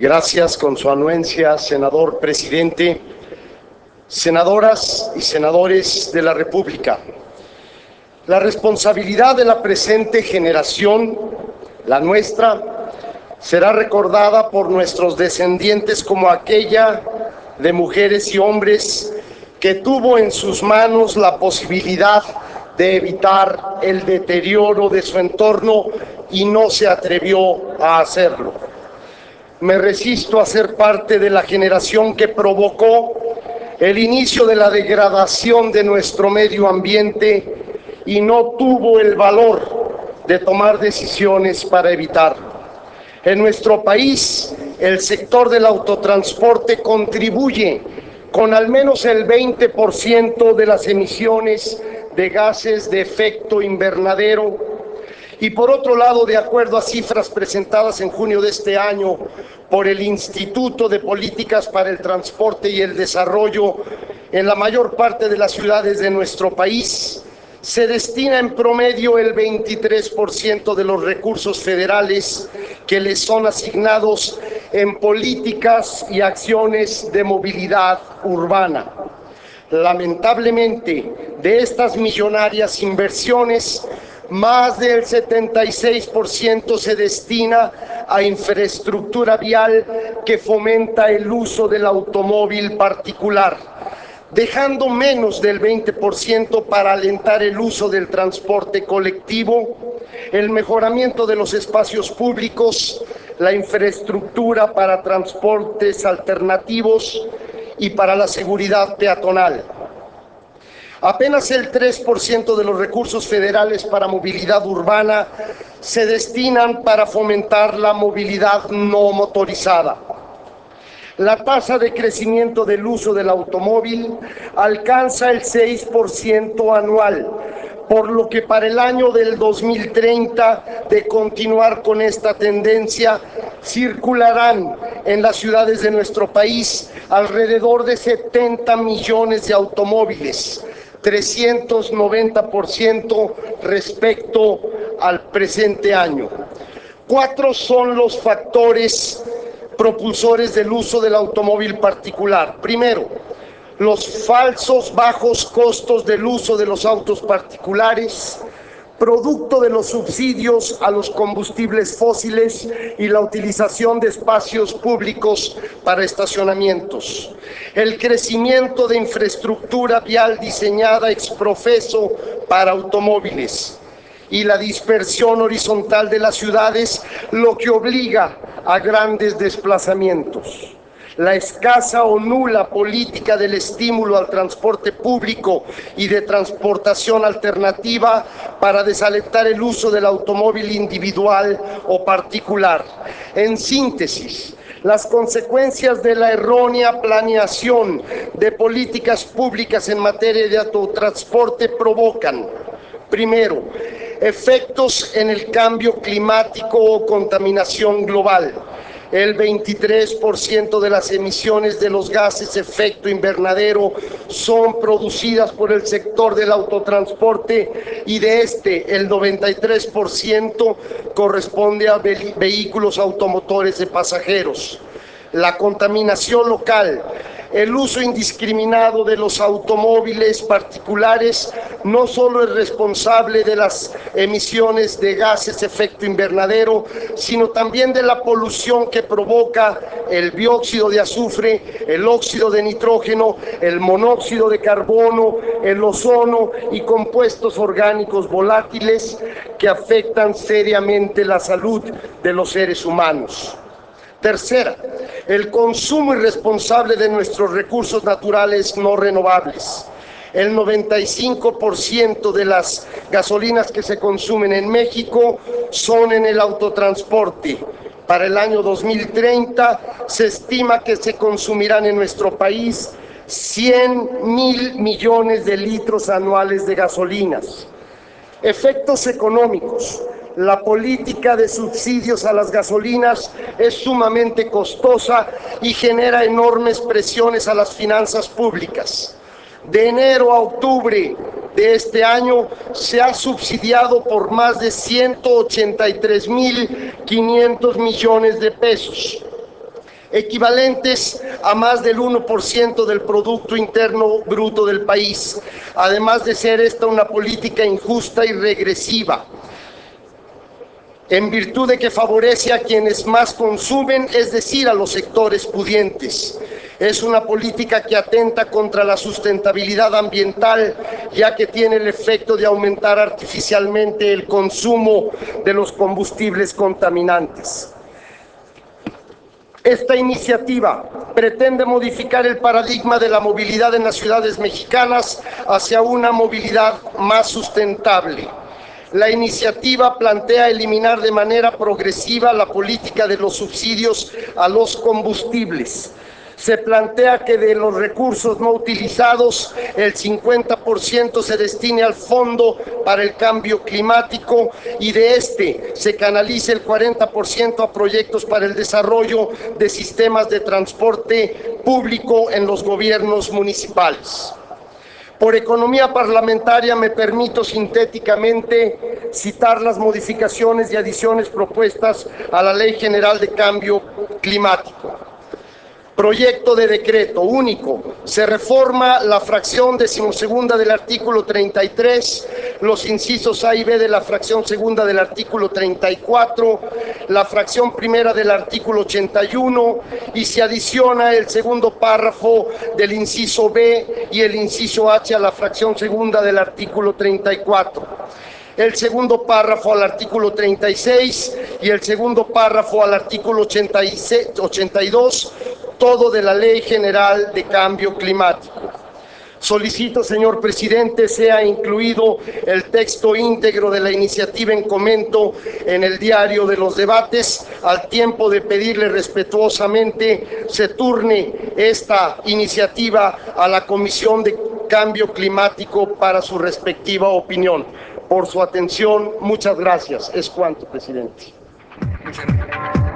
Gracias, con su anuencia, senador presidente, senadoras y senadores de la República. La responsabilidad de la presente generación, la nuestra, será recordada por nuestros descendientes como aquella de mujeres y hombres que tuvo en sus manos la posibilidad de evitar el deterioro de su entorno y no se atrevió a hacerlo. Me resisto a ser parte de la generación que provocó el inicio de la degradación de nuestro medio ambiente y no tuvo el valor de tomar decisiones para evitarlo. En nuestro país, el sector del autotransporte contribuye con al menos el 20% de las emisiones de gases de efecto invernadero. Y por otro lado, de acuerdo a cifras presentadas en junio de este año por el Instituto de Políticas para el Transporte y el Desarrollo, en la mayor parte de las ciudades de nuestro país se destina en promedio el 23% de los recursos federales que les son asignados en políticas y acciones de movilidad urbana. Lamentablemente, de estas millonarias inversiones, más del 76% se destina a infraestructura vial que fomenta el uso del automóvil particular, dejando menos del 20% para alentar el uso del transporte colectivo, el mejoramiento de los espacios públicos, la infraestructura para transportes alternativos y para la seguridad peatonal. Apenas el 3% de los recursos federales para movilidad urbana se destinan para fomentar la movilidad no motorizada. La tasa de crecimiento del uso del automóvil alcanza el 6% anual, por lo que para el año del 2030, de continuar con esta tendencia, circularán en las ciudades de nuestro país alrededor de 70 millones de automóviles, 390% respecto al presente año. 4 son los factores propulsores del uso del automóvil particular. Primero, los falsos bajos costos del uso de los autos particulares, producto de los subsidios a los combustibles fósiles y la utilización de espacios públicos para estacionamientos. El crecimiento de infraestructura vial diseñada ex profeso para automóviles y la dispersión horizontal de las ciudades, lo que obliga a grandes desplazamientos. La escasa o nula política del estímulo al transporte público y de transportación alternativa para desalentar el uso del automóvil individual o particular. En síntesis, las consecuencias de la errónea planeación de políticas públicas en materia de autotransporte provocan, primero, efectos en el cambio climático o contaminación global. El 23% de las emisiones de los gases de efecto invernadero son producidas por el sector del autotransporte y de este el 93% corresponde a vehículos automotores de pasajeros. La contaminación local, el uso indiscriminado de los automóviles particulares no solo es responsable de las emisiones de gases de efecto invernadero, sino también de la polución que provoca el dióxido de azufre, el óxido de nitrógeno, el monóxido de carbono, el ozono y compuestos orgánicos volátiles que afectan seriamente la salud de los seres humanos. Tercera, el consumo irresponsable de nuestros recursos naturales no renovables. El 95% de las gasolinas que se consumen en México son en el autotransporte. Para el año 2030 se estima que se consumirán en nuestro país 100.000 millones de litros anuales de gasolinas. Efectos económicos. La política de subsidios a las gasolinas es sumamente costosa y genera enormes presiones a las finanzas públicas. De enero a octubre de este año se ha subsidiado por más de 183.500 millones de pesos. equivalentes a más del 1% del Producto Interno Bruto del país, además de ser esta una política injusta y regresiva, en virtud de que favorece a quienes más consumen, es decir, a los sectores pudientes. Es una política que atenta contra la sustentabilidad ambiental, ya que tiene el efecto de aumentar artificialmente el consumo de los combustibles contaminantes. Esta iniciativa pretende modificar el paradigma de la movilidad en las ciudades mexicanas hacia una movilidad más sustentable. La iniciativa plantea eliminar de manera progresiva la política de los subsidios a los combustibles. Se plantea que de los recursos no utilizados, el 50% se destine al Fondo para el Cambio Climático y de este se canalice el 40% a proyectos para el desarrollo de sistemas de transporte público en los gobiernos municipales. Por economía parlamentaria me permito sintéticamente citar las modificaciones y adiciones propuestas a la Ley General de Cambio Climático. Proyecto de decreto único. Se reforma la fracción 12ª del artículo 33, los incisos A y B de la fracción 2ª del artículo 34, la fracción 1ª del artículo 81 y se adiciona el segundo párrafo del inciso B y el inciso H a la fracción 2ª del artículo 34. El segundo párrafo al artículo 36 y el segundo párrafo al artículo 82, todo de la Ley General de Cambio Climático. Solicito, señor presidente, sea incluido el texto íntegro de la iniciativa en comento en el diario de los debates, al tiempo de pedirle respetuosamente se turne esta iniciativa a la Comisión de Cambio Climático para su respectiva opinión. Por su atención, muchas gracias. Es cuanto, presidente. Muchas gracias.